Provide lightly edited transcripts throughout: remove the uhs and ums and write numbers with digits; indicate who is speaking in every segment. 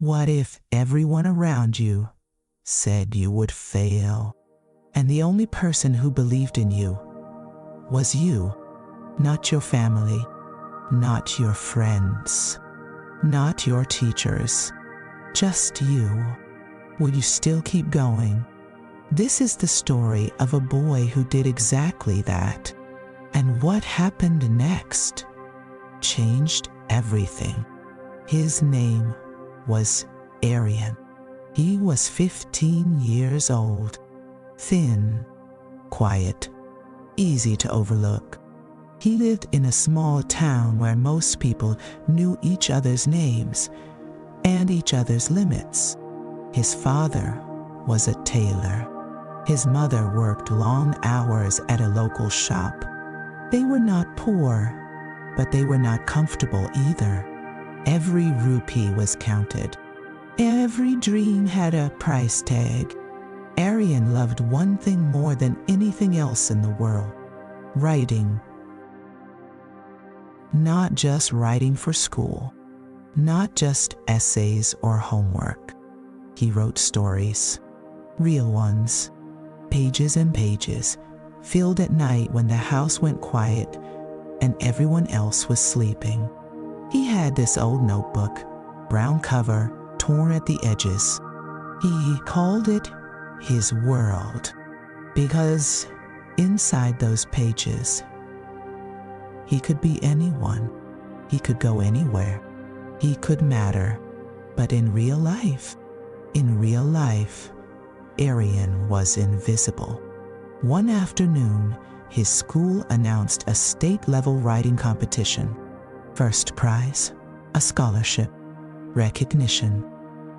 Speaker 1: What if everyone around you said you would fail, and the only person who believed in you was you, not your family, not your friends, not your teachers, just you? Would you still keep going? This is the story of a boy who did exactly that. And what happened next changed everything. His name was Aryan. He was 15 years old, thin, quiet, easy to overlook. He lived in a small town where most people knew each other's names and each other's limits. His father was a tailor. His mother worked long hours at a local shop. They were not poor, but they were not comfortable either. Every rupee was counted. Every dream had a price tag. Aryan loved one thing more than anything else in the world: writing. Not just writing for school, not just essays or homework. He wrote stories, real ones, pages and pages, filled at night when the house went quiet and everyone else was sleeping. He had this old notebook, brown cover, torn at the edges. He called it his world because inside those pages, he could be anyone. He could go anywhere. He could matter. But in real life, Aryan was invisible. One afternoon, his school announced a state-level writing competition. First prize, a scholarship, recognition,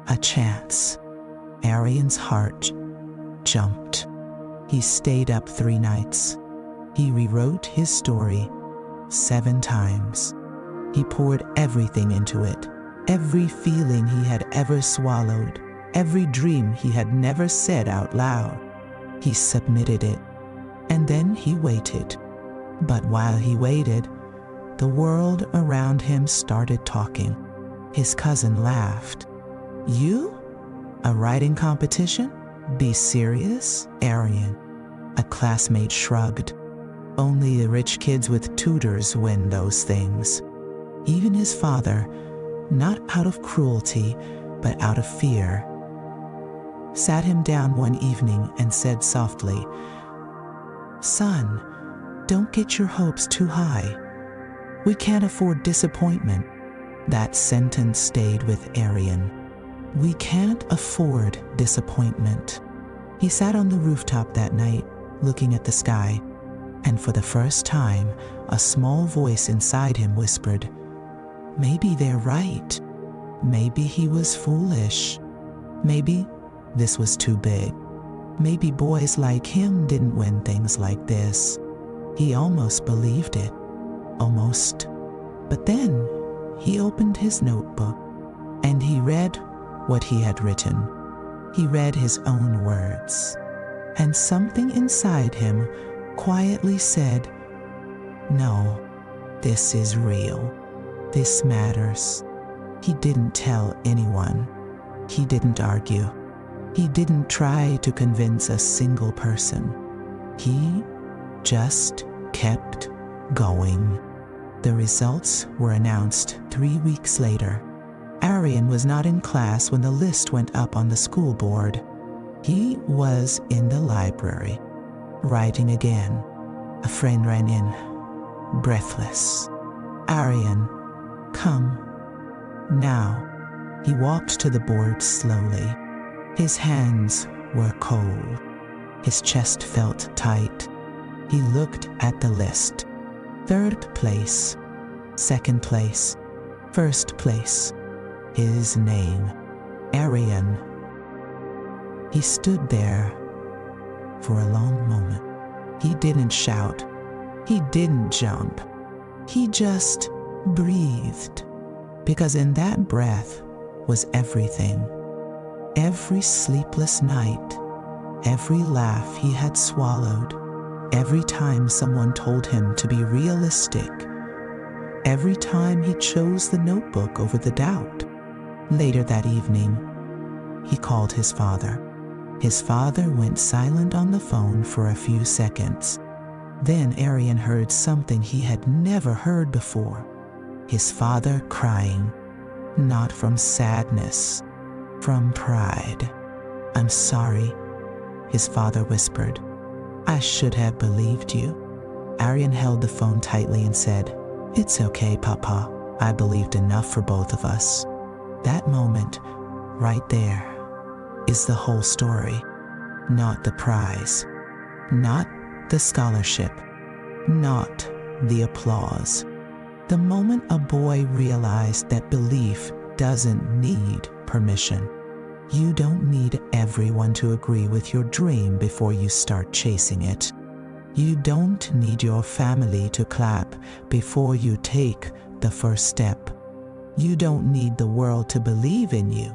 Speaker 1: a chance. Aryan's heart jumped. He stayed up 3 nights. He rewrote his story 7 times. He poured everything into it, every feeling he had ever swallowed, every dream he had never said out loud. He submitted it, and then he waited. But while he waited, the world around him started talking. His cousin laughed. "You? A writing competition? Be serious, Aryan." A classmate shrugged. "Only the rich kids with tutors win those things." Even his father, not out of cruelty, but out of fear, sat him down one evening and said softly, "Son, don't get your hopes too high. We can't afford disappointment." That sentence stayed with Aryan. We can't afford disappointment. He sat on the rooftop that night, looking at the sky, and for the first time, a small voice inside him whispered, "Maybe they're right. Maybe he was foolish. Maybe this was too big. Maybe boys like him didn't win things like this." He almost believed it. Almost. But then he opened his notebook and he read what he had written. He read his own words. And something inside him quietly said, "No, this is real. This matters." He didn't tell anyone. He didn't argue. He didn't try to convince a single person. He just kept going. The results were announced 3 weeks later. Aryan was not in class when the list went up on the school board. He was in the library, writing again. A friend ran in, breathless. "Aryan, come." Now, he walked to the board slowly. His hands were cold. His chest felt tight. He looked at the list. 3rd place, 2nd place, 1st place. His name, Aryan. He stood there for a long moment. He didn't shout. He didn't jump. He just breathed. Because in that breath was everything. Every sleepless night, every laugh he had swallowed, every time someone told him to be realistic, every time he chose the notebook over the doubt. Later that evening, he called his father. His father went silent on the phone for a few seconds. Then Aryan heard something he had never heard before. His father crying, not from sadness, from pride. "I'm sorry," his father whispered. "I should have believed you." Aryan held the phone tightly and said, "It's okay, Papa. I believed enough for both of us." That moment, right there, is the whole story. Not the prize, not the scholarship, not the applause. The moment a boy realized that belief doesn't need permission. You don't need everyone to agree with your dream before you start chasing it. You don't need your family to clap before you take the first step. You don't need the world to believe in you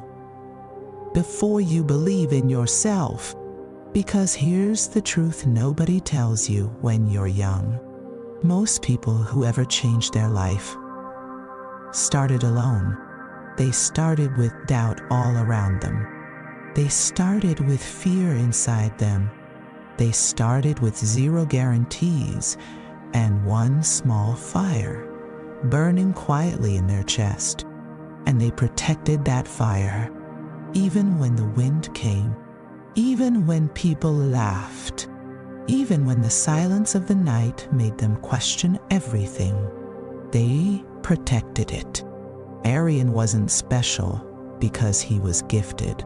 Speaker 1: before you believe in yourself. Because here's the truth nobody tells you when you're young. Most people who ever changed their life started alone. They started with doubt all around them. They started with fear inside them. They started with zero guarantees and one small fire burning quietly in their chest. And they protected that fire, even when the wind came, even when people laughed, even when the silence of the night made them question everything. They protected it. Aryan wasn't special because he was gifted.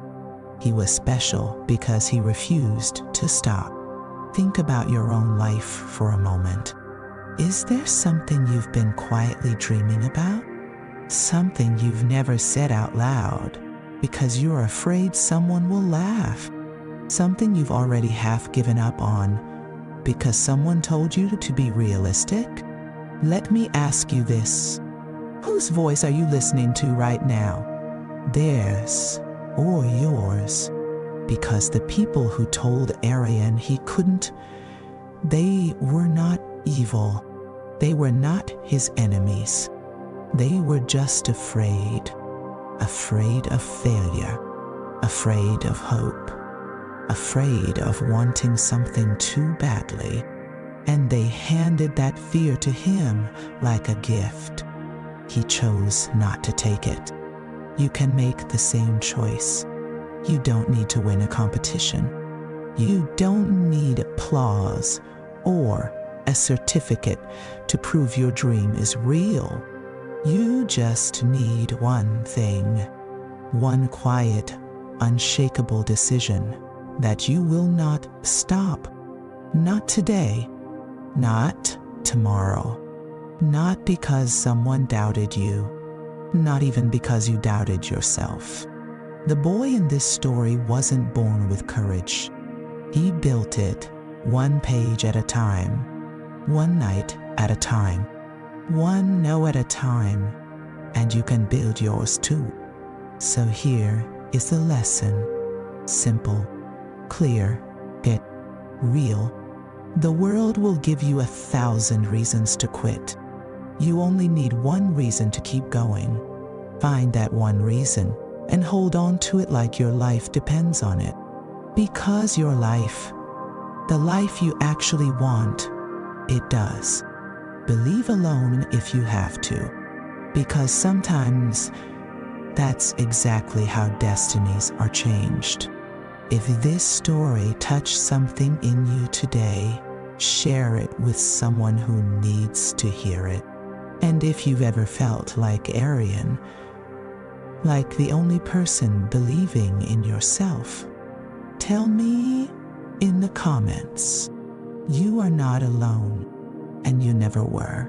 Speaker 1: He was special because he refused to stop. Think about your own life for a moment. Is there something you've been quietly dreaming about? Something you've never said out loud because you're afraid someone will laugh? Something you've already half given up on because someone told you to be realistic? Let me ask you this. Whose voice are you listening to right now? Theirs or yours? Because the people who told Aryan he couldn't, they were not evil. They were not his enemies. They were just afraid. Afraid of failure. Afraid of hope. Afraid of wanting something too badly. And they handed that fear to him like a gift. He chose not to take it. You can make the same choice. You don't need to win a competition. You don't need applause or a certificate to prove your dream is real. You just need one thing, one quiet, unshakable decision that you will not stop. Not today, not tomorrow, not because someone doubted you, not even because you doubted yourself. The boy in this story wasn't born with courage. He built it one page at a time, one night at a time, one no at a time, and you can build yours too. So here is the lesson. Simple, clear, yet real. The world will give you 1,000 reasons to quit. You only need one reason to keep going. Find that one reason and hold on to it like your life depends on it. Because your life, the life you actually want, it does. Believe alone if you have to, because sometimes that's exactly how destinies are changed. If this story touched something in you today, share it with someone who needs to hear it. And if you've ever felt like Aryan, like the only person believing in yourself, tell me in the comments. You are not alone, and you never were.